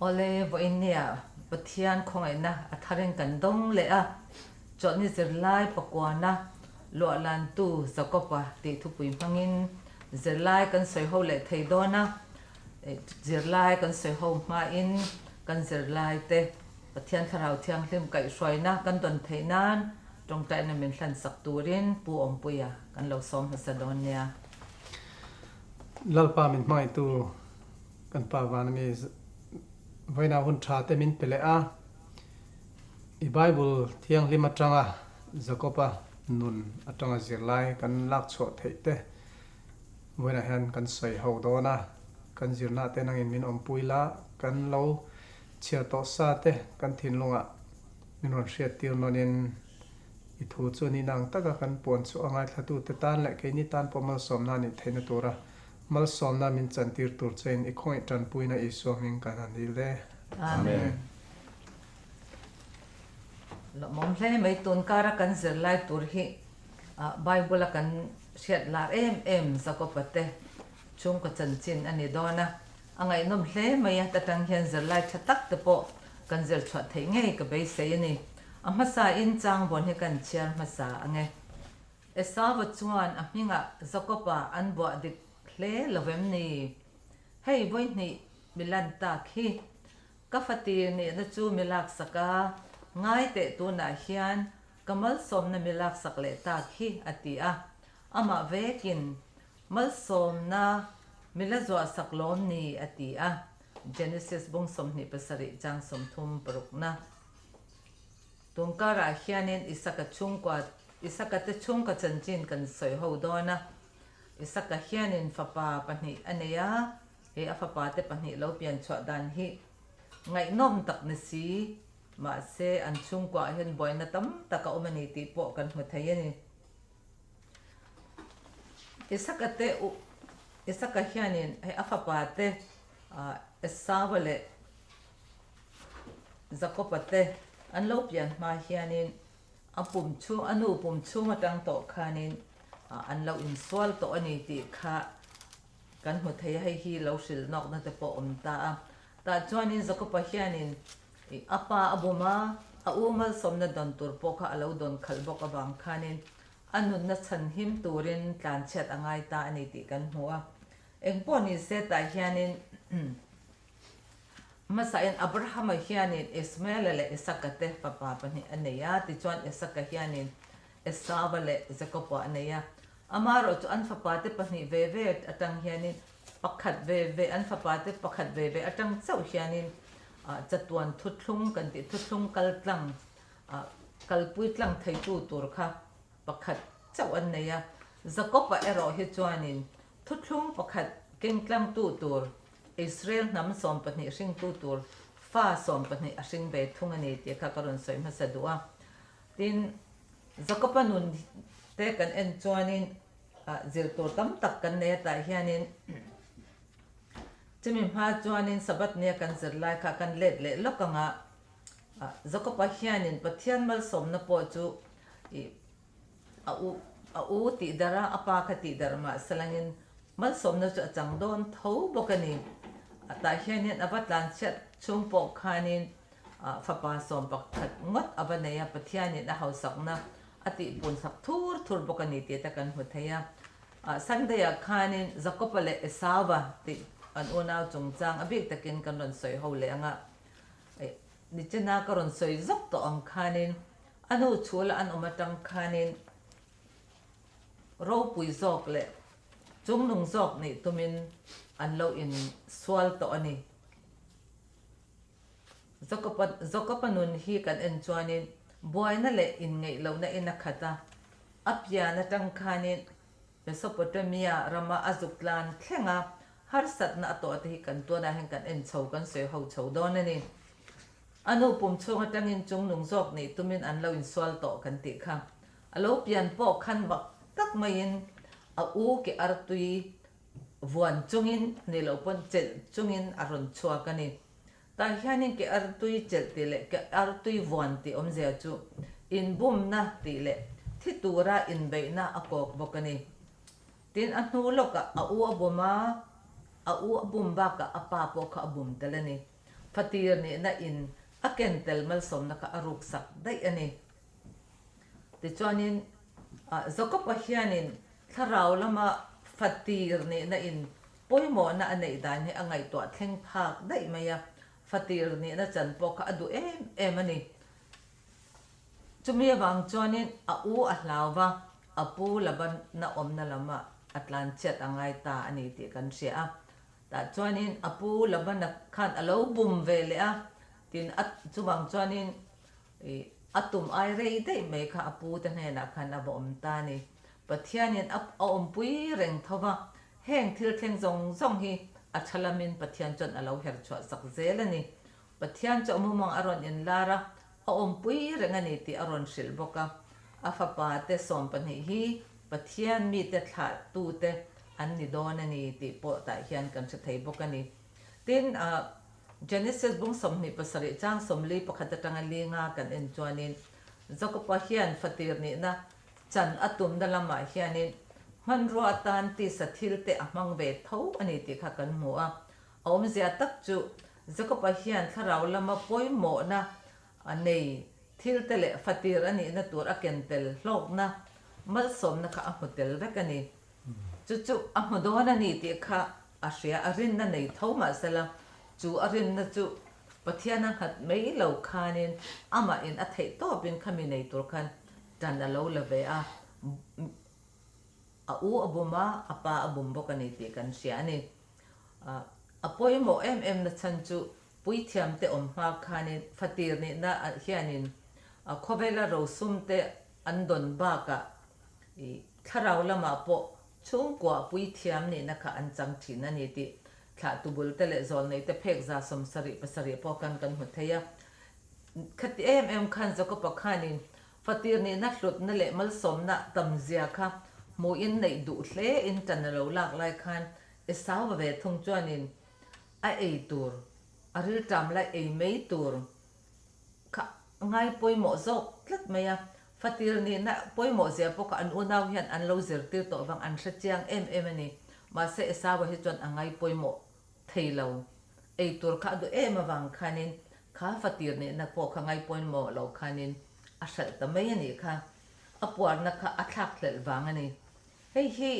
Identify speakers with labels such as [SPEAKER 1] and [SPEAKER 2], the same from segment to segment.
[SPEAKER 1] ole vo inia pathian khongai na athareng kan dong le a choni zirlai pakwana lo lan tu zakopa ti thu pui mangin zirlai kan soi ho le theidona zirlai kan soi ho ma in kan zirlai te pathian tharau thiang hlim kai hroina kan don theinan tongtai na min hlan sak turin pu om puya kan lo som hasadonia
[SPEAKER 2] lalpa min mai tu kan pa van mi voina hun tha te min pele a i bible thiang lima tanga zakopa nun atanga zirlai kan lak chho theite voina han kan soi ho do na kan zirna te nangin min om puila kan lo chia to sa te kan thin lunga min ron hriat tir nonin i thu chu ni nang taka kan pon chu angai thatu te tan le ke ni tan pomal som na ni theina tura mal som na min chan tir tur chen i khoi tan puina i so min kan an le
[SPEAKER 1] amen lo mom hle mai tun kara kan zirlai tur hi bible kan hriat la em zakopate chung ka chan chin ani dona angai nom hle mai ta tang hian zirlai thatak te po kan zir chwa thei ngei ka be sei ani amasa in chang bon he kan chiar masa ange esawa chuan ahminga zakopa an bo dik hle lovem ni hei voi ni milan ta khi ka fati ni na chu milak saka ngai te tu na hian kamal som na milak sak le ta khi atia ama vekin mal som na milazwa saklom ni atia genesis bung som ni pasari jang som thum parukna tungkara hianin isaka chungkwa isaka te chungka chanchin kan soi ho dona isaka hianin fapa pani aneya he afapa te pani lo pian chwa dan hi ngai nom tak na si ma se an chungkwa hian boina tam taka omani ti po kan hmuthayani isaka hianin he afapa te esawale zakopate an lo pian ma hianin apum chu anu pum chu matang to khanin an lo in swal to ani ti kha kan hu thei hei hi lo sil nok na te po om ta chuanin zakopa hianin apa abuma a umal somna don tur po kha alo don khalbok awang khanin anun na chan him turin tlan chet angai ta ani ti kan hua engpo ni se ta hianin masain abraham hianin ismail le isakate papa pani aneya ti chuan isaka hianin esawa le zakopa aneya amaro chu an fapate pani ve atang hianin pakhat ve an fapate pakhat ve atang chau hianin chatuan thuthlung kan ti thuthlung kaltlang kalpui tlang thei tu tur kha pakhat chau an neya zakopa ero hi chuanin thuthlung pakhat kengtlang tu tur Israel nam som pani ring tu tur fa som pani ring be thung ani ti kha karon soi ma sadua tin zakopa nun te kan en chuanin zir tur tam tak kan ne ta hianin chimim ha chuanin sabat ne kan zirlai kha kan let le lokanga zakopa hianin pathian mal som na po chu a u ti dara apa kha ti darma salangin mal som na chu achang don tho bokani ta hianin abatlan chat chung po khanin fapa som pakhat ngot abaneya pathianin a hausakna ati pun sak thur bokani ti ta kan huthaya sandaya khanin zakopa le esawa ti an unaw chungchang abik takin kan ron soi ho le anga ni chena karon soi zok to ang khanin anu chula an umatang khanin ro pui zok le chung nung zok ni tumin an lo in swal to ani zakopa nun hi kan en chuanin buaina le in ngei lo na ina khata apya na tang khanin Mesopotamia rama azuklan thlenga har sat na to ati kan to na hen kan en chho kan se ho chho don ani anu pum chunga tangin chung nung zok ni tumin an lo in swal to kan ti kha alo pian po khan bak tak main a u ke artui vuan chungin ni lo pon chel chungin aron chua kani ta hianin ke artui chel ti le ke artui vuan ti om zia chu in bum na ti le thitura in be na akok bokani tin anu loka a u abuma a u abum ba ka apa po kha abum talani fatir ni na in aken tel mal som na ka aruk sak dai ani ti chuanin zakop a hianin tharau lama fatir ni na in poimo na anei dan he angai to thleng phak dai maya fatir ni na chan po ka adu em ani chumi wang chuanin a u a hlawa apu laban na omna lama atlan chet angai ta ani ti kan sia ta chuanin apu laban na khan alo bum ve le a tin at chuwang chuanin atum ai rei dei me kha apu te ne na khan a bom ta ni pathianin a om pui reng thowa heng thil thleng zong hi a thalamin pathian chon alo her chwa sak zel ani pathian cho mumang aron in lara a om pui reng ani ti aron shil boka a fa pa te som pani hi pathian mi te thla tu te an ni don ani ti po ta hian kan se thei boka ni tin Genesis bung som ni pasari chang som li pakhat atanga li nga kan en chuanin zakopa hian fatir ni na chan atum dalama hianin manro atan ti sathil te amang ve tho ani ti kha kan mu a om zia tak chu zakopa hian tharau lama poimo na anei thil tele fatir ani na tur akentel hlok na mal som na kha hotel vekani chu ahodona ni ti kha ashia arin na nei tho ma sala chu arin na chu pathiana khat mei lo khanin ama in a thei to bin khami nei tur khan tan a lo lave a u abuma apa abum bokani ti kan sia ni apoimo em na chan chu pui thiam te om ha khanin fatir ni na hianin khovela ro sum te andon ba ka I tharau lama po chung kwa pui thiam ni na kha an chang thin ani ti thla tubul te le zol nei te phek za som sari pasari po kan hu theya khati em khan zako pa khanin fatir ni na hlut na le mal som na tam zia kha mo in nei du hle in tan lo lak lai khan esaw ve thung chuanin a ei tur aril tam lai ei mei tur kha ngai poimo zok tlat maya fatir ni na poimo zia po ka an unaw hian an lo zir tir to wang an hrachiang em ani ma se esaw hi chon angai poimo theilo ei tur kha du em awang khanin kha fatir ni na po kha ngai poimo lo khanin a hral ta mai ani kha apuar na kha athak hlel wang ani hei hi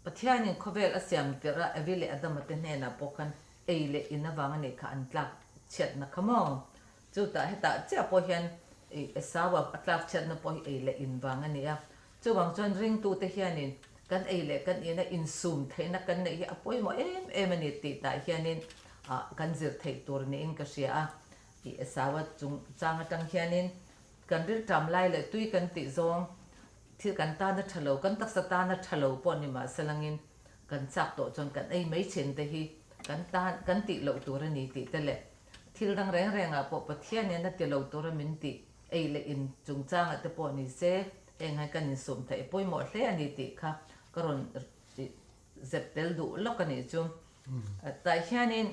[SPEAKER 1] pathianin khovel asiam tira avile adamate ne na pokan eile ina wang ani kha an tlak chet na khamong chu ta heta cha po hian esawa atlak chet na po eile in wang ani a chu wang chon ring tu te hianin kan eile kan ina in sum theina kan nei hi apoi mo em ani ti ta hianin kan zir thei tur ni in ka sia a esawa chung chang atang hianin kan ril tam lai le tui kan ti zong thil kan ta na thalo kan tak sa ta na thalo po ni ma salangin kan chak to chon kan ei mai chen te hi kan ti lo tur ani ti te le thil dang reng a po pathian ne na ti lo tur min ti ei le in chung chang at po ni se engai kan in sum thei poi mo hle ani ti kha karon zeptel du lok ani chu ta hianin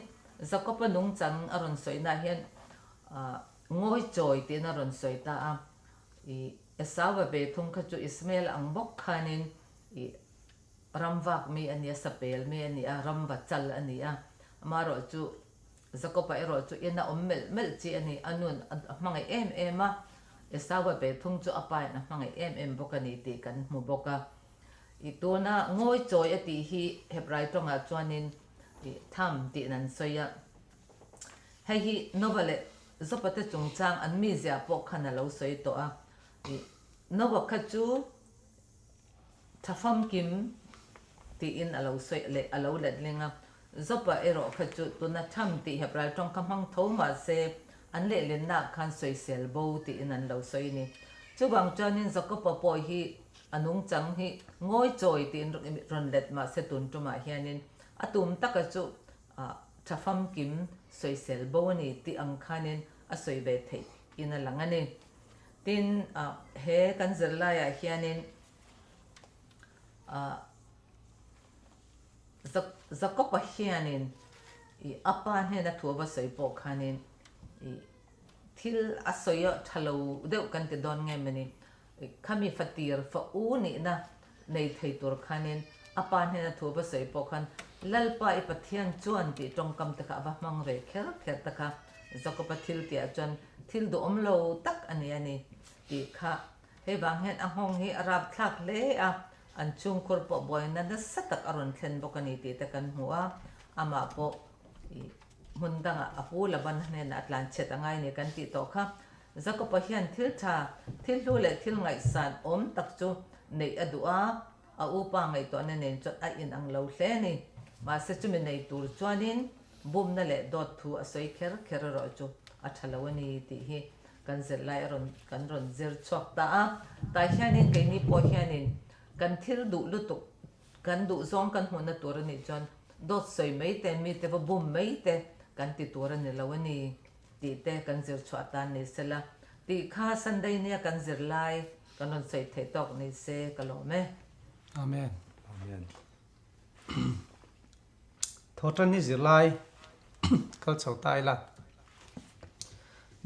[SPEAKER 1] zakopa nung chang aron soina hian ngoi choi ti na ron soita a esawa be thung kha chu ismail ang bok khanin ramwak mi ania sapel mi ania ramwa chal ania amaro chu zakopa ero chu ina mel chi ani anun mangai em a esawa be thung chu apai na mangai em bokani ti kan mu boka ituna ngoi choi ati hi hebrai tonga chuanin tham ti nan soya hei hi novale zopate chungchang an mi zia po khana lo soi to a nowa khachu thafam kim ti in alo soi le alo let lenga zopa ero khachu tuna tham ti hebrai tong kamang thoma se an le len na khan soi sel bo ti in an lo soi ni chuwang chanin zakopa po hi anung chang hi ngoi choi tin ron let ma se tun tuma hianin atum taka chu thafam kim soi sel bo ni ti ang khanin a soi ve thei in alangani tin he kan zerla ya hianin zakopa hianin apan he na thuwa soi po khanin thil asoyo thalo deuh kan ti don nge mani khami fatir fa u ni na nei thei tur khanin apan he na thuwa soi po khan lalpa ipathian chuan ti tongkam taka va mang ve kher taka zakopa thil tia chuan thil du omlo tak ani ti kha he bang hen ahong hi arab thlak le a an chung khur po boina na satak aron thlen bokani ti takan hua ama po mundanga apu laban hne na atlan chet angai ni kan ti to kha zakopa hian thil tha thil lu le thil ngai san om tak chu nei adua a upa ngai to ne nen chot a in ang lo hle ni ma se chu mi nei tur chuanin bum na le dot thu a soi kher ro chu a thalawani ti hi kan zel lai ron kan ron zer chok ta a ta hianin ke ni po hianin kan thil du lutuk kan du zong kan huna tur ni chon dot soi mai te mi te bum mai te kan ti tur ni lawani ti te kan zer chwa ta ni sela ti kha sunday ne kan zer lai kan ron sei the tok ni se kalome
[SPEAKER 2] amen
[SPEAKER 3] Amen.
[SPEAKER 2] thotan ni zirlai kal chau tai la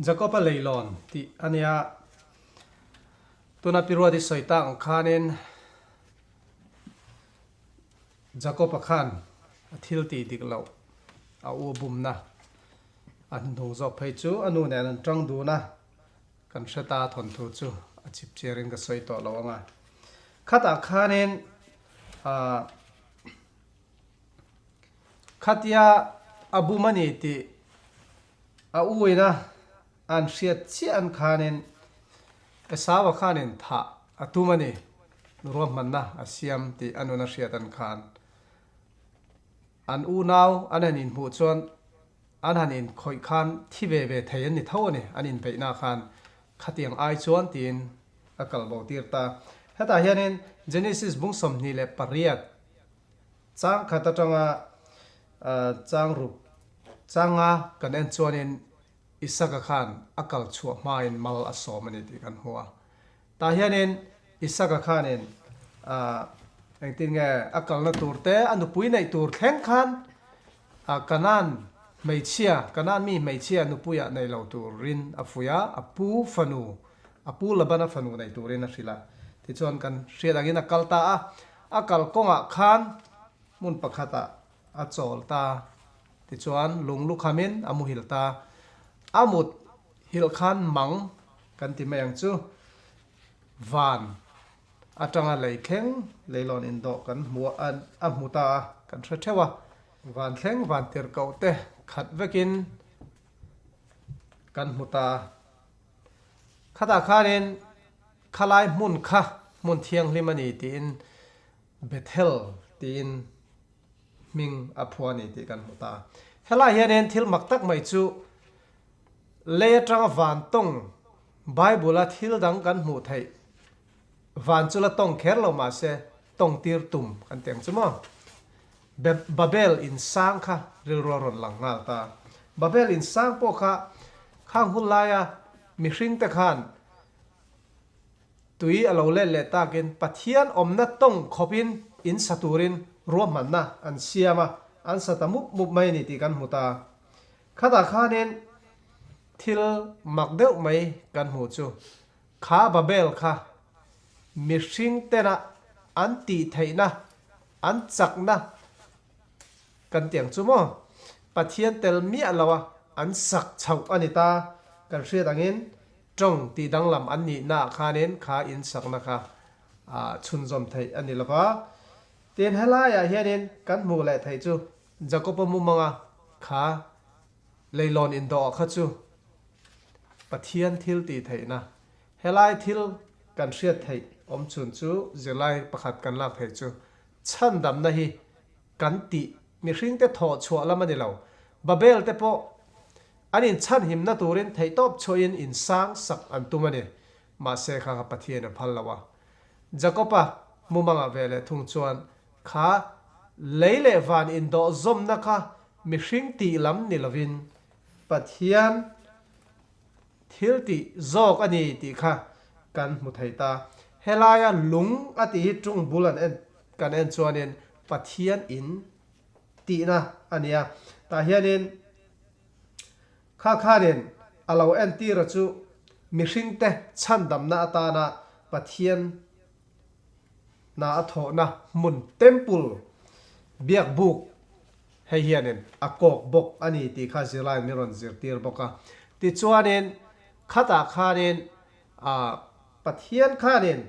[SPEAKER 2] jacob a leilon ti ania tuna pirwa di soitang khanin jacob a khan thil ti diklo a u bumna an do zok phei chu anu ne an tang du na kan shata thon thu chu a chip cherin ka soi to lawanga khata khanin khatia abumani ti a uina an hriat chi an khanin esawa khanin tha atumani nurom manna asiam ti anuna hriat an khan an u naw ananin hu chuan ananin khoi khan thive ve thein ni thawni anin peina khan khatiang ai chuan tin akal bo tirta heta hianin genesis bungsom ni le pariat chang khata tanga chang rup changa kanen chuanin isaka khan akal chua main mal asomani ti kan huwa ta hianin isaka khanin engtin nge akal na turte anu pui nei tur thleng khan kanan meichia kanan mi meichia nu puya nei lo turin afuya apu fanu apu labana fanu nei turin asila ti chuan kan hriadangin akal ta akal konga khan mun pakhata a chol ta ti chuan lunglu khamin amu hil ta amut hil khan mang kan ti mayang chu van atanga leikheng leilon in do kan mu an amuta kan threwa van thleng van tir kaute khat vekin kan muta khata khanin khalai mun kha mun thiang limani tin bethel tin ming aphuani ti kan muta hela hianen thil maktak mai chu le tang van tong bible a thil dang kan mu thei van chula tong kher lo ma se tong tir tum kan teng chuma babel in sang kha ril ro ron lang ngal ta babel in sang po kha khang hulaya mi hring te khan tui alo le ta ken pathian omna tong khopin in saturin ro manna an siama an satamup mup mai ni ti kan muta khata khanen thil makdeu mai kan mu chu kha babel kha mi hring te na an ti theina an chakna kan tiang chu mo pathian tel mi alawa an sak chau anita kan hriat angin trong ti danglam an ni na khanen kha in sakna kha chunzom thei ani lawa ten helaya hianin kan mu le thei chu jacob mu manga kha leilon in do kha chu pathian thil ti theina helai thil kan hriat thei om chun chu zelai pakhat kan lak thei chu chan dam na hi kan ti mi hring te tho chua lamani lo babel te po anin chan him na turin thei top choin in sang sak an tumani ma se kha pathian phal lawa jacoba mumanga vele thung chuan kha leile van in do zom na kha mi hring ti lam ni lovin pathian thil ti zok ani ti kha kan mu thei ta helaya lung ati tung bulan en kan en chuanin pathian in ti na ania ta hianin kha khanin alo en ti ra chu mi hring te chan dam na ta na pathian na atho na mun temple biak buk hay hianin akok bok ani ti kha zilai miron zirtir boka ti chuanin khata khanin pathian khanin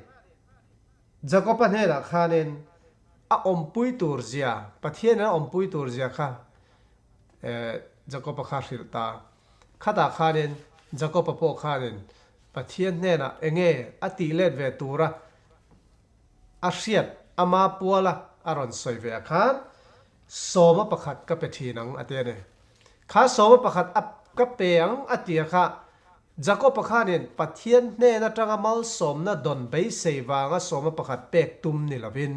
[SPEAKER 2] jacopa hena khanin a ompui tur zia pathian a ompui tur zia kha jacopa kha hrilta khata khanin jacopa po khanin pathian hena enge ati let ve tura a hriat ama puala aron soi ve khan soma pakhat ka pe thinang atene kha soma pakhat ap ka peang atia kha jacob pakhanin pathian hne na tanga mal som na don bei seiwanga soma pakhat pek tum ni lovin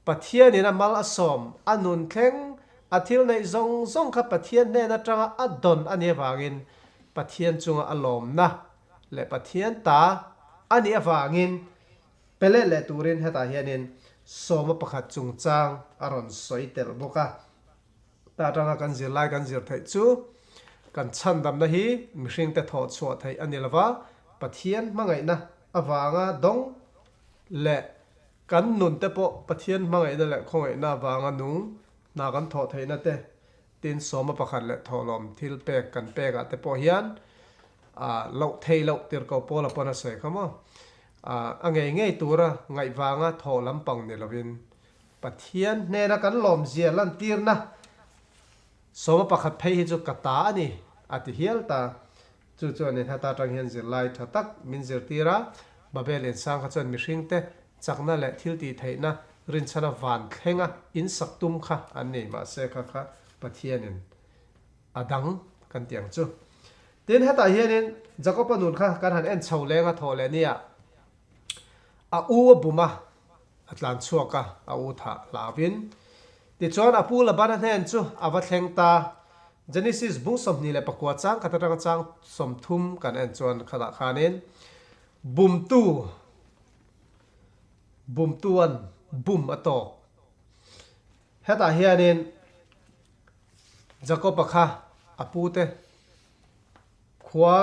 [SPEAKER 2] pathian ina mal asom anun thleng athil nei zong zong kha pathian hne na tanga adon ane wangin pathian chunga alom na le pathian ta ani awangin pele le turin heta hianin soma pakhat chung chang aron soitel boka ta tanga kan zir lai kan zir thai chu kan chan dam na hi mihring te tho chhuat thai anilawa pathian mangai na awanga dong le kan nun te po pathian mangai na le khongai na awanga nung na kan tho thai na te tin soma pakhat le tholom thil pek kan peka te po hian lo thei lo tir ko pola pona sei khamo angai ngei tura ngai wanga tho lampang ni lovin pathian hne na kan lom zia lan tir na soma pakhat phei hi chu kata ani ati hial ta chu chuan in hata tang hian zir lai tha tak min zir tira babel en sang kha chuan mihring te chakna le thil ti theina rin chana van thlenga in saktum kha an nei ma se kha kha pathian in adang kan tiang chu tin hata hian in jacob anun kha kan han en chho lenga thole nia a u buma atlan chuaka a u tha lawin ti chuan a pu la ban hen chu awa thleng ta genesis bung som ni le pakwa chang khatang chang som thum kan en chuan khala khanin bum tuan bum ato heta hianin jacob kha apu te khwa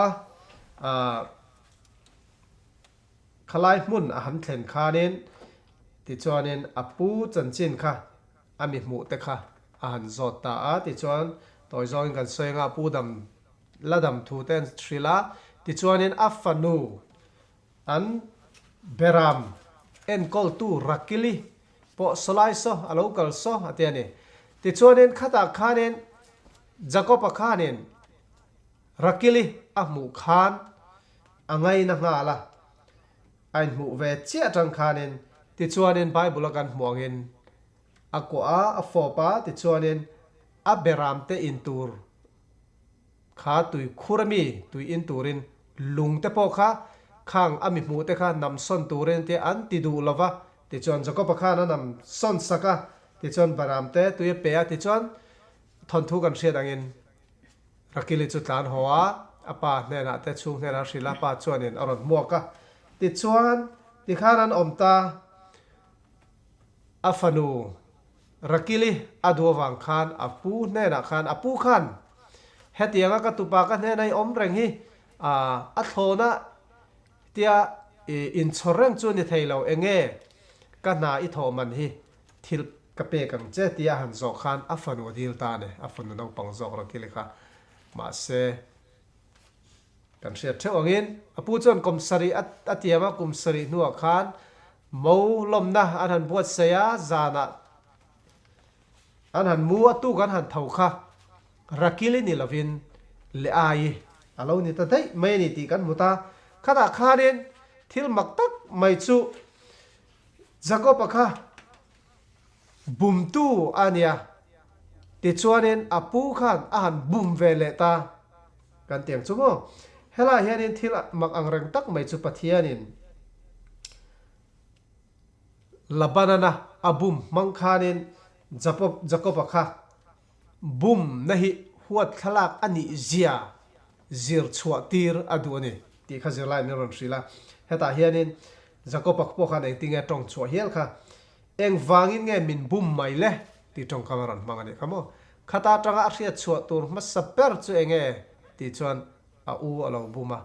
[SPEAKER 2] khalai mun a han thlen khanin ti chuanin apu chanchin kha ami mu te kha a han zot ta a ti chuan toy zong kan soinga pu dam ladam thu ten thrila ti chuanin afanu an beram en kol tu rakili po solai so alokal so atiani ti chuanin khata khanin jacob khanin rakili amu khan angai na ngala ain mu ve chia tang khanin ti chuanin bible kan muangin ako a fopa ti chuanin a beram te intur kha tui khurami tui inturin lung te po kha khang ami mu te kha nam son turen te an ti du lova ti chuan jacob kha na nam son saka ti chuan baram te tui pe a ti chuan thon thu kan hriat angin rakili chu tlan hoa apa ne na te chung ne na srila pa chuanin aron muaka ti chuan ti khanan omta afanu rakili adowang khan apu ne na khan apu khan hetianga ka tupa ka ne nai om reng hi a thona tia in choreng chu ni thailo enge ka na I tho man hi thil ka pe kang che tia han zo khan afanu dil ta ne afanu no pang zo rakili kha ma se kan sia thewangin apu chon komsari atiama komsari nuwa khan mo lomna an han buat saya zana an han mu atu kan han thau kha rakili ni lovin le ai alo ni ta dai mai ni ti kan muta khada khanin thil maktak mai chu jacob kha bum tu ania ti chuanin apu khan a han bum ve le ta kan tiang chu mo hela hianin thil mak angreng tak mai chu pathianin labanana abum mangkhanin jacob kha bum nahi huat khalak ani zia zir chua tir aduani ti kha zirlai ni ron srila heta hianin jacob po kha nei tinge tong chua hial kha eng wangin nge min bum mai le ti tong kamaran mangani khamo khata tanga arhia chua tur masaper chu enge ti chuan a u alo buma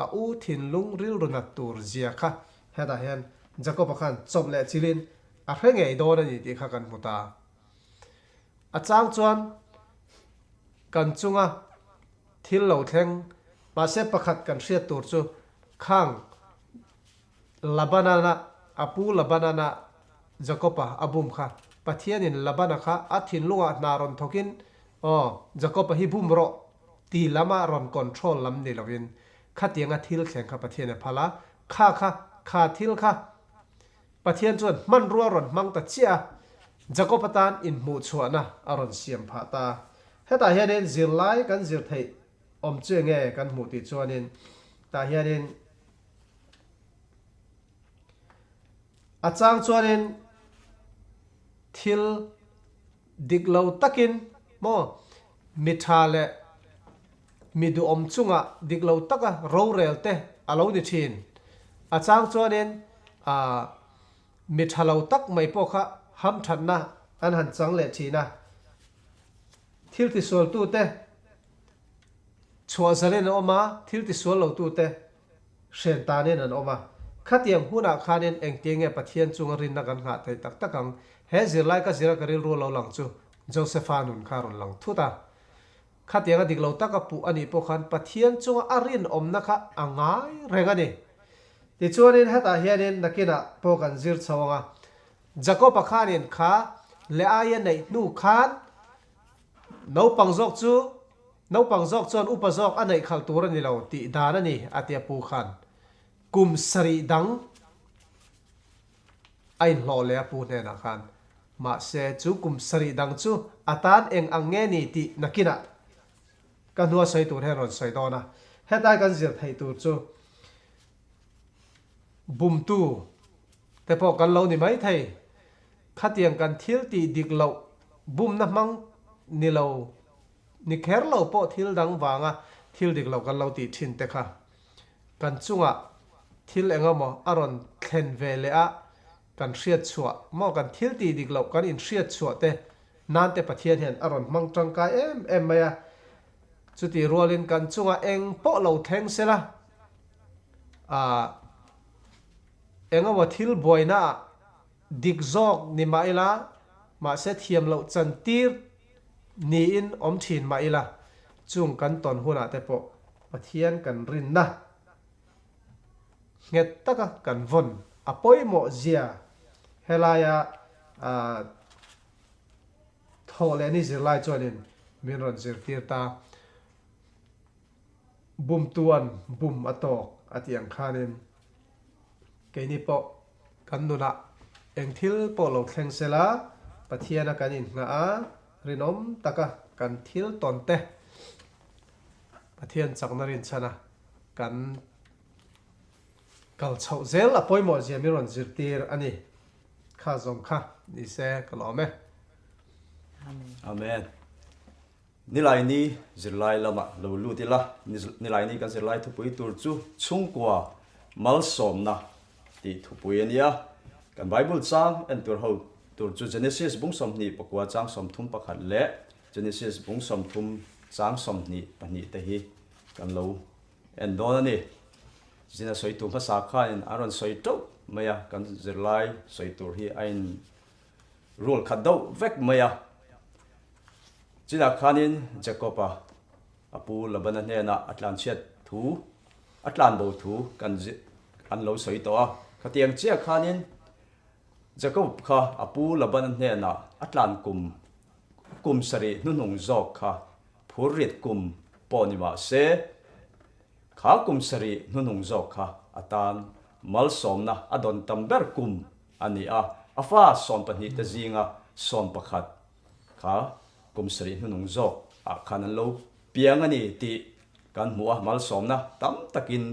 [SPEAKER 2] a u thin lung ril runat tur zia kha heta hian jacob khan chom le chilin a hrenge don ani ti kha kan muta achang chuan kan chunga thil lo thleng ma se pakhat kan hriat tur chu khang labanana apu labanana jacoba abum kha pathian in labana kha athin lunga naron thokin jacoba hi bum ro ti lama ron control lam ni lovin khatianga thil thleng kha pathian phala kha thil kha pathian chuan man ruwa ron mang ta chia jacoba tan in mu chuana aron siam pha ta heta hianin zirlai kan zir thei om chenge kan mu ti chuanin ta hianin achang chuanin thil diglo takin mo mithale midu om chunga diglo taka ro relte alo ni thin achang chuanin mithalo tak mai po kha ham thatna an han chang le thina thil ti sol tu te chua zalen oma thil ti sol lo tu te shen ta ne an oma khatiam huna khanin engtenge pathian chunga rin na kan nga thai tak takang he zirlai ka zira karil ro lo lang chu josephanun kharon lang thuta khatianga diglo taka pu ani po khan pathian chunga arin omna kha angai rengani ti chuanin hata hianin nakina po kan zir chawanga jacob khanin kha le aya nei nu khan no pangjok chon upazok anei khal tur ani lo ti danani atia pu khan kum sari dang ain lo le pu ne na khan ma se chu kum sari dang chu atan eng ange ni ti nakina kan hua sai tur heron sai dona hetai kan zir thei tur chu bum tu te po kan lo ni mai thei khatiang kan thil ti dik lo bum na mang ni lo ni kher lo po thil dang wanga thil dik lo kan lo ti thin te kha kan chunga thil engamo aron thlen ve le a kan hriat chua mo kan thil ti dik lo kan in hriat chua te nan te pathian hen aron mang tangkai em maya chuti rolin kan chunga eng po lo theng sela engamo thil boina dik zok ni maila ma se thiam lo chan tir ni in om thin maila chung kan ton huna te po pathian kan rin na nget taka kan von apoi mo zia helaya thole ni zirlai chonin minron zir tirta bum tuan bum atok atiang khanin keini po kan nuna engthil po lo thleng sela pathiana kanin nga a rinom taka kan thil tonte pathian chaknarin chana kan kal chau zel apoi mo zia miron zirtir ani kha zong kha ni se kalome
[SPEAKER 3] amen nilai ni zirlai lama lo lu ti la nilai ni kan zirlai thu pui tur chu chungkwa mal som na ti thu pui ania kan bible chang en tur ho tur chu genesis bung som ni pakwa chang som thum pakhat le genesis bung som thum chang som ni pani te hi kan lo en don ani jina soi tu phasa kha en aron soi to maya kan zirlai soi tur hi ain rule khat do vek maya jina khanin jacoba apu labana ne na atlan chet thu atlan bo thu kan an lo soi to khatiang chia khanin jacob kha apu labana ne na atlan kum sari nunung zok kha phurit kum ponima se kha kum sari nunung zok kha atan mal somna adon tamber kum ani afa som pani ta zinga som pakhat kha kum sari nunung zok khanan lo piang ani ti kan muwa mal somna tam takin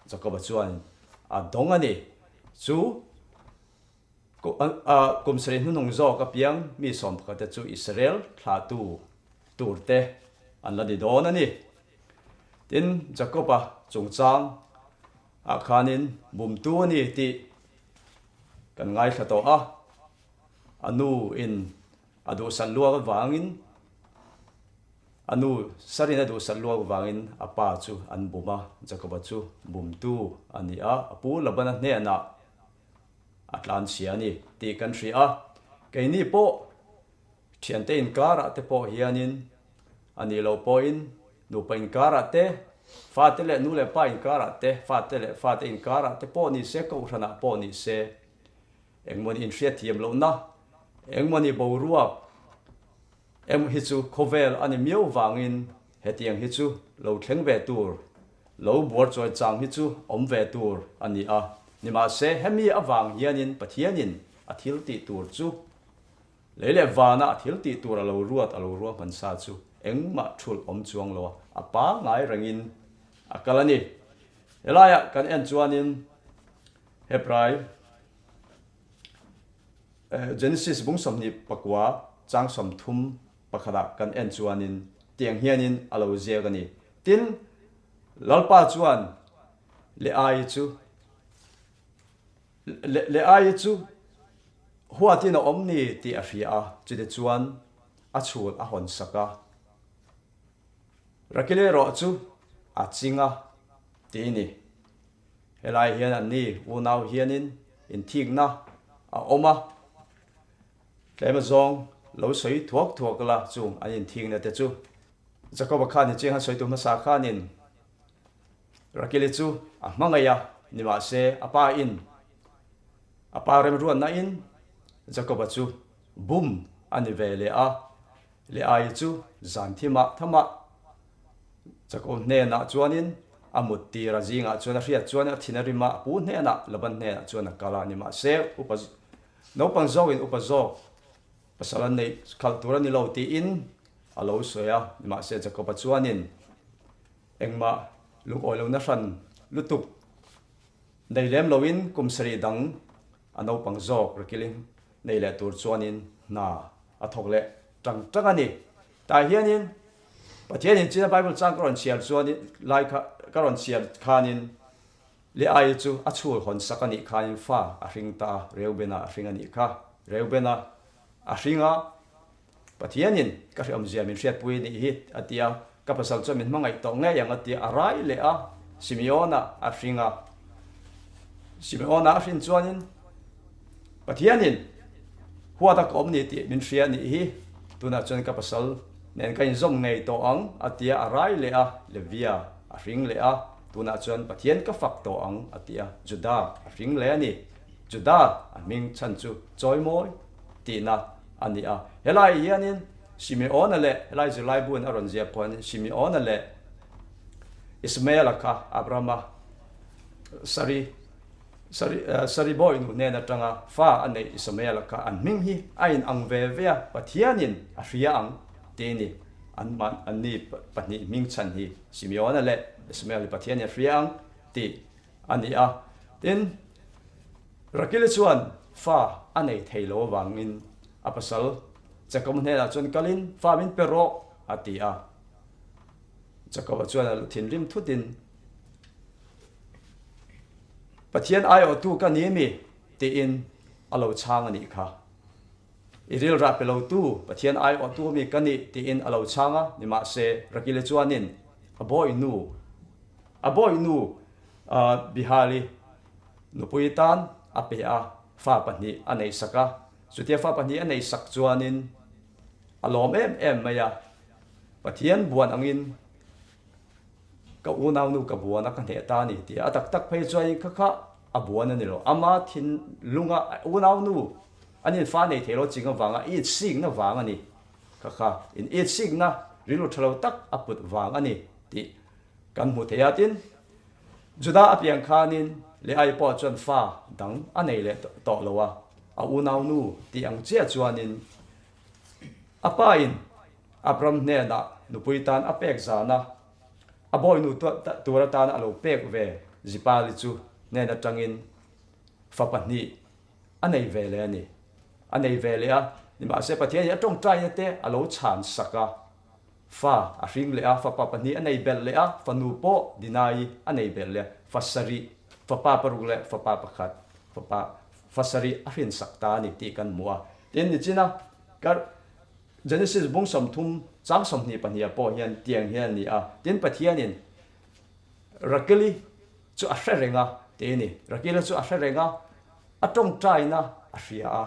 [SPEAKER 3] jacob chuan dong ani chu kum sari nunung zok ka piang mi som pakhat chu israel thla tu turte an la di don ani tin jacob chungchang khanin bum tu ani ti kan ngai thla to anu in adu salluwa wangin anu sarina du salluwa wangin apa chu an buma jacob chu bum tu ani apu labana ne na atlan siani ti kan ri keini po thian te in kara te po hianin ani lo point nu pa in kara te fa te le nu le pa in kara te fa te in kara te po ni se ko thana po ni se engmon in hriat thiam lo na engmon i bo ruak em hi chu khovel ani miau wangin hetiang hi chu lo thleng ve tur lo bor choi chang hi chu om ve tur ani a ni ma se hemi awang hianin pathianin athil ti tur chu lele wana athil ti tur lo ruat man sa chu engma thul om chuang lo apa ngai rangin akalani elaya kan en chuanin hebrai Genesis bung somni pakwa chang som thum pakhada kan en chuanin tiang hianin alo zegani tin lalpa chuan le ai chu huatin omni ti afia chude chuan a chul a hon saka rakile ro chu a chinga ti ni helai hian an ni unau hianin in thik na a oma tlema zong lo soi thuak la chung an in thing na te chu jacob khan chi han soi tu ma sa khanin rakile chu a mangaya ni ma se apa rem ruan na in jacob chu bum ani ve le ai chu zan thima thama jacob ne na chuanin amutti razinga chuan ria chuan thinarima pu ne na laban ne chuan kala ni ma se upaz no pang zo in upazo pasalan nei kaltura ni lo ti in alo soya ni ma se jacob chuanin engma luk oi lo na ran lutuk nei lem loin kumsari dang ano pang zo rakiling nei le tur chuanin na athokle tang ani ta hianin pathianin china bible chang karon chial chuanin lai kha karon chial khanin le ai chu achul hon sakani khain fa a ringta reubena ringani kha reubena a ringa pathianin ka riam ziamin riat pui ni hi atia ka pasal chu min mangai to nge yang atia arai le a simeona a ringa simeona a rin chuanin pathianin huata kom ni ti min ria ni hi tuna chon ka pasal nen kain zom ngei to ang atia arai le a levia a ring le a tuna chon pathian ka fak to ang atia juda a ring le ani juda a ming chan chu choi moi ti na ani a helai hianin simeon le helai zulai bun aron zia pon simeon le ismael ka abrama sari boy nu ne na tanga fa ane ismael ka an ming hi ain ang ve ve pathianin a ria ang te ni an man ani patni ming chan hi simeon le ismael pathian a ria ang ti ani a tin rakil chuan fa ane thailo wangin apasal jacob ne la chon kalin fa min pero atia jacob chuan thin rim thutin pathian ai o tu ka ni mi ti in alo chang ani kha iril ra pelo tu pathian ai o tu mi kani ti in alo changa ni ma se rakile chuanin aboi nu bihali nupuitan apea fa pani anei saka chutia fa pani anei sak chuanin alom em maya pathian buan angin ka unau nu ka buana ka ne ta ni ti atak tak phei choi kha abuana ni lo ama thin lunga unau nu anin fa nei thelo chinga wanga I sing na wanga ni kha in I sing na rilu thalo tak aput wanga ni ti kan mu theatin juda apiang khanin le ai po chon fa dang anei le to lowa a unau nu ti ang che chuanin apain abram ne na nupuitan apek zana aboy nu tura tan alo pek ve zipali chu ne na tangin fapani anei vele ani anei vele a ni ma se pathian ya tong trai te alo chan saka fa a ring le a fa papani anei bel le a fa nu po dinai anei bel le fa sari fa pa paru le fa pa pakhat fa pa fa sari a rin sakta ni ti kan muwa tin ni china kar Genesis bung som thum chang som ni pania po hian tiang hian ni a tin pathianin rakili chu a hrenga te ni rakila chu a hrenga atong trai na a ria a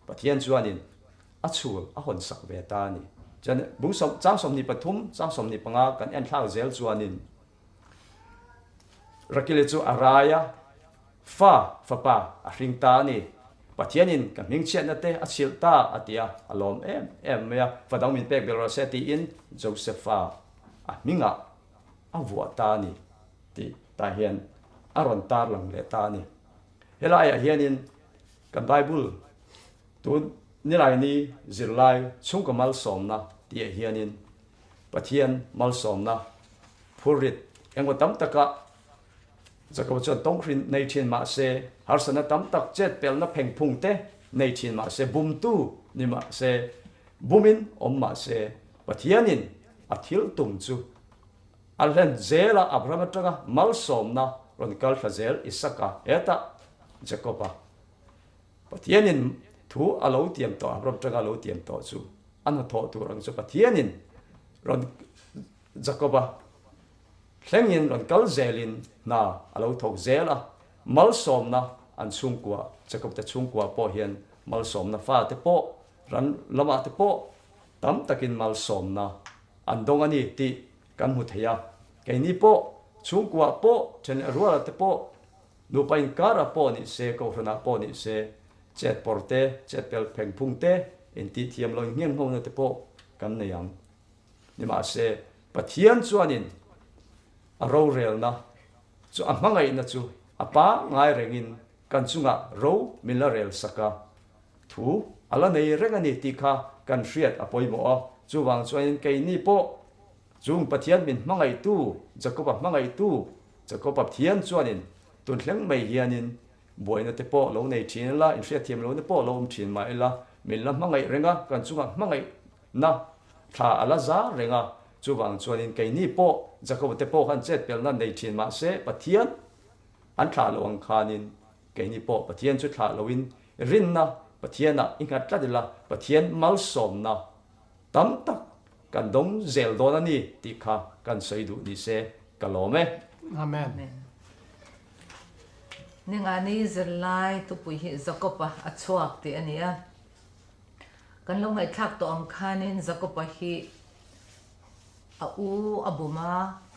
[SPEAKER 3] pathian chuanin a chul a hon sak ve ta ni chan bung som chang som ni pathum chang som ni panga kan en thlau zel chuanin rakile chu araya fa pa a hring ta ni pathianin kan hing chen na te a chil ta atia alom em ya fadang min pek bel se ti in josepha a minga a vua ta ni ti ta hian aron tar lang le ta ni helai a hianin kan bible tun nilai ni zirlai chung kamal somna ti hianin pathian mal somna phurit engwa tam taka zakau chon tongkhin nei thin ma se harsana tam tak chet pel na pheng phung te nei thin ma se bum tu ni ma se bumin om ma se pathianin athil tum chu alhen zela abramataga mal somna ron kal fazel isaka eta jacoba pathianin thu alo tiam to abramataga alo tiam to chu an tho tu rang chu pathianin ron jacoba thlengin ron kal zelin na alo thok zela mal somna an chungkwa jacob ta chungkwa po hian mal somna fa te po ran lama te po tam takin mal somna an dong ani ti kan mu theya ke ni po chungkwa po chen ruala te po nu pain kara po ni se ko hrana po ni se chet porte chet pel pheng phungte in ti thiam lo ngem ho na te po kan ne yang ni ma se pathian chuanin a ro rel na chu a hmangai na chu apa ngai rengin kan chunga ro mila rel saka thu ala nei regani ti kha kan hriat apoi mo chu wang chuain ke ni po chung pathian min hmangai tu jacob hmangai tu jacob pathian chuanin tun thleng mai hianin boina te po lo nei thin la in hriat thiam lo ne po lo thin mai la min la hmangai renga kan chunga hmangai na tha ala za renga chu wang chuanin ke ni po jacob te po han chet pel na nei thin ma se pathian an thla lo ang khanin ke ni po pathian chu thla loin rin na pathian na ingat tla dila pathian mal som na tam tak kan dong zel do na ni ti kha kan sei du ni se kalome
[SPEAKER 2] amen
[SPEAKER 1] ninga ni zirlai tu pui hi zakopa achuak ti ania kan lo ngai thak to ang khanin zakopa hi a u abuma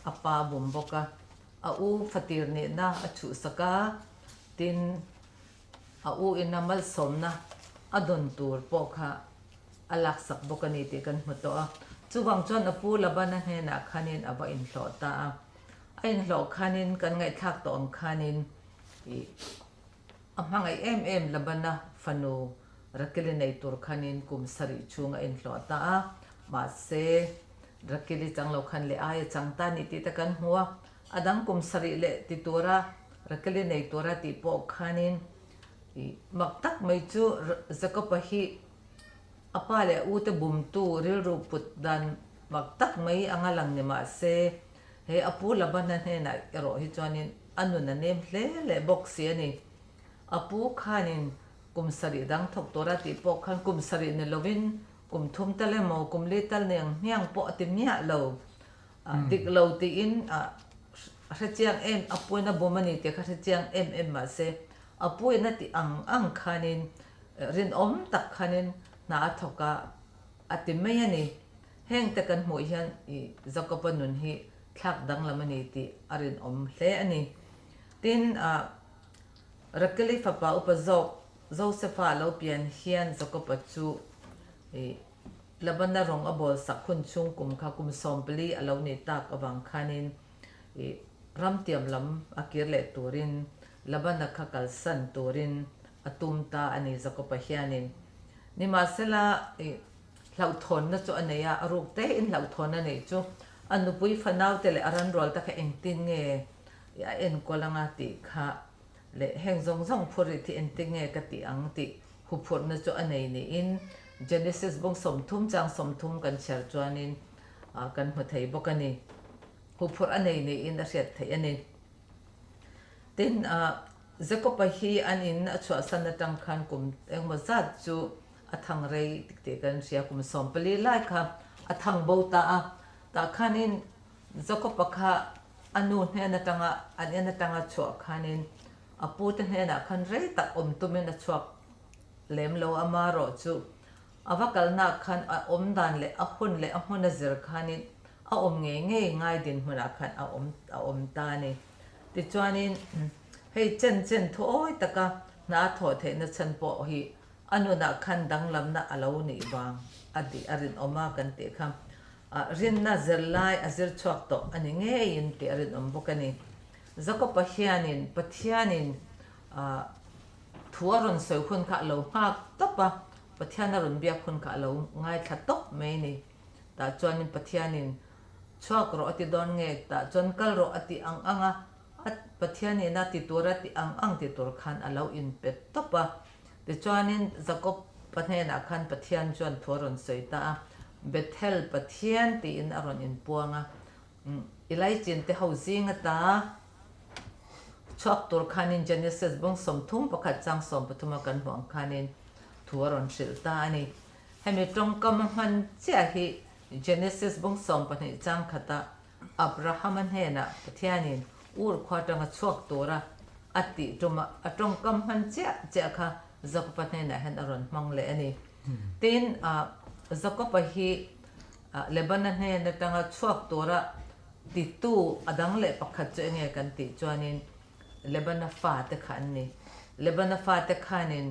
[SPEAKER 1] apa bumboka a u fatir ni na achu saka tin a u inamal somna adon tur pokha alak sak bokani ti kan hmuto a chuwang chon apu labana he na khanin aba in hlota a in hlo khanin kan ngai thak to ang khanin i amhangai em labana fanu rakili nei tur khanin kum sari chunga in hlota a ma se rakili changlo khan le ai changta ni ti ta kan huwa adang kum sari le ti tura rakili nei tura ti po khanin i maktak mai chu zakopa hi apale ute bum tu ril ru put dan maktak mai angalang ni ma se he apu labana he na ero hi chuanin anu na nem hle le box ani apu khanin kum sari dang thok tora ti po khan kum sari ne lovin kum thum tale mo kum le tal neng hiang po tim nya lo dik lo ti in hrechiang em apuina bomani te kha hrechiang em ma se apuina ti ang khanin rin om tak khanin na athoka atimai ani heng te kan hmu hian i zakopa nun hi thak dang lamani ti arin om hle ani tin rakili fapa upazok Josepha lo pian hian zakopa chu e labana rong abol sakhun chung kum kha kum sompli alo ni tak awang khanin e ramtiam lam akir le turin labana kha kalsan turin atumta ani zakopa hianin ni masela e lau thon na chu aneya aruk te in lau thon na nei chu anu pui fanau te le aran rol ta kha engtin nge ya en kolanga ti kha le heng zong zong phuri ti enting nge ka ti ang ti hu phur na chu anei ni in Genesis bong som thum chang som thum kan cher chuanin kan hmu thei bokani hu phur anei ni in a hriat thei ani tin zakopa hi anin achwa sanatang khan kum engma zat chu athang rei tikte kan ria kum sompali lai kha athang bota a ta khanin zakopa kha anu hne na tanga an na tanga chwa khanin apu te hne na khan rei tak om tumen a chwak lem lo amaro chu avakal na khan a om dan le a hun le a hun a zir khanin a om nge ngai din huna khan a om ta ni ti chuanin hei chen thoi taka na tho the na chan po hi anuna khan danglam na alo ni bang adi arin oma kan te kham rin na zirlai azir chok to ani nge in te arin om bokani zako pathianin thuaron soi khun kha lo hak topa pathiana run bia khun kha lo ngai tha top me ni ta chuanin pathianin chok ro ati don nge ta chon kal ro ati anga at pathiani na ti tura ti ang ti tur khan alo in pet topa ti chuanin zako pathena khan pathian chuan thuaron soi ta bethel pathian ti in aron in puanga ilai chin te housing ta chok tur khanin Genesis bong som thum pakhat chang som pathuma kan huang khanin thuaron shil ta ani hemi tong kam han chia hi Genesis bong som pathai chang khata Abraham an hena pathianin ur khwatanga chok tura ati tuma atong kam han chia kha zako pathena hen aron mangle ani tin zako pahi Lebanon hena tanga chok tura ti tu adang le pakhat che nge kan ti chuanin Lebanon fa te khan ni Lebanon fa te khanin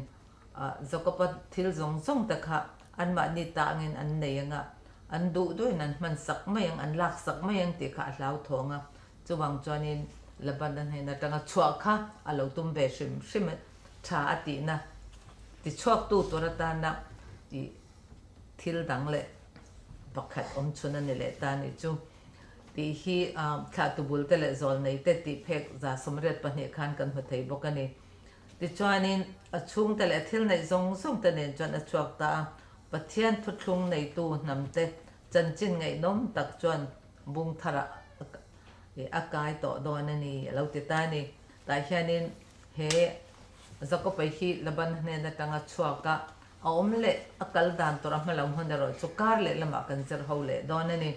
[SPEAKER 1] zakopa thil zong ta kha an ma ni ta ngin an nei nga an du nan man sak mayang an lak sak mayang ti kha hlau thonga chuwang chuanin Lebanon hena tanga chua kha alo tum be shim tha ati na ti chuak tu torata na ti thil dang le pakhat om chuna ni le ta ni chu ti hi kha tu bul te le zol nei te ti phek za somret pani khan kan hthei bokani ti chuanin a chung te le thil nei zong te nen chuan a chuak ta pathian thuthlung nei tu namte chanchin ngai nom tak chuan bung thara akai to don ani lo ti ta ni ta hianin he zako pai hi laban ne na tanga chuaka a omle akal dan tora malam honero chukar le lama kan zer hole don ani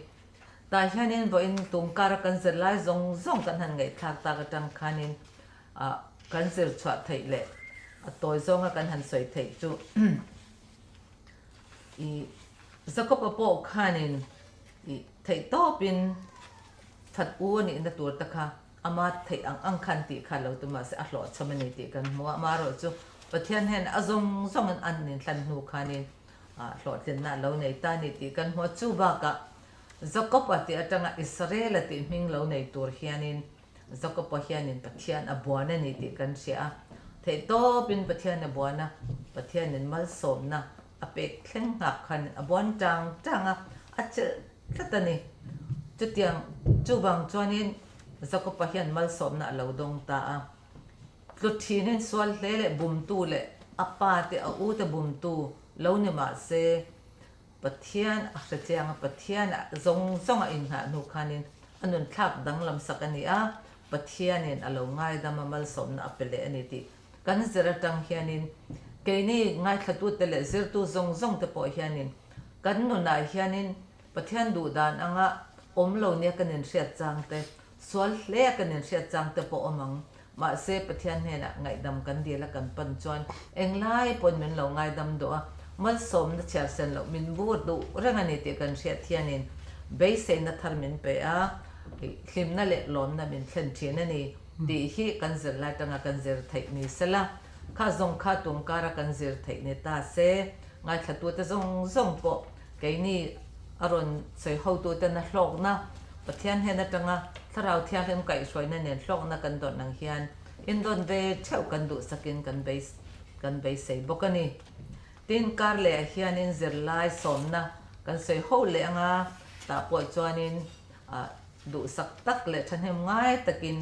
[SPEAKER 1] ta hianin bo in tungkar kan zer lai zong kan han ngai thak ta ka tang khanin kan zer chwa thei le a toy zonga kan han soi thei chu i zako pa po khanin i thei to pin that u ni na tur ta kha ama thei ang khan ti kha lo tu ma se a hlo chamani ti kan ma ro chu pathian hen azong an nin tlan nu khanin hlo tin na lo nei ta ni ti kan ho chu ba ka Zakopa ti atanga Israel ti ming lo nei tur hianin Zakopa hianin pathian abuana ni ti kan sia thei to pin pathian abuana pathianin mal somna apek thleng ngak khan abuan tanga achil tlatani chutiang chubang chuanin Zakopa hian mal somna lo dong ta a tluthinin swal hle bum tu le apa te a u te bum tu lo ni ma se pathian achatiang pathian zong in ha nu khanin anun thak danglam sakani a pathianin alo ngai dama mal somna apele ani ti kan zera tang hianin keini ngai thatu tele zirtu zong te po hianin kan nu na hianin pathian du dan anga omlo ne kanin hriat chang te swal hle kanin hriat chang te po omang ma se pathian hena ngai dam kan dila kan pan chuan englai pon min lo ngai dam do mal som na char sen lo min bu du rangani te kan hriat hianin be se na thar min pe a hlim na le lon na min thlen thin ani ti hi kan zer lai tanga kan zer thei ni sala kha zong kha tung kara kan zer thei ne ta se ngai thatu te zong po keini aron sei ho tu te na hlok na pathian hena tanga tharau thia hem kai soi na nen hlok na kan don nang hian in don ve cheu kan du sakin kan be sei bokani tin kar le hianin zer lai som na kan sei ho le anga ta po chuanin du sak tak le than hem ngai takin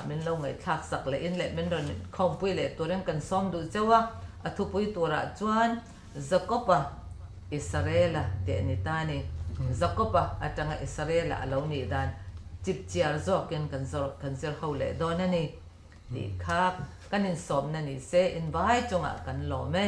[SPEAKER 1] min lo ngai thak sak le in le min ron khom pui le turem kan som du chewa athu pui tura chuan Zakopa Israela te ni tani Zakopa atanga Israela alo ni dan chip chiar zokin kan zer ho le donani ti khak kanin som na ni se invite chunga kan lo me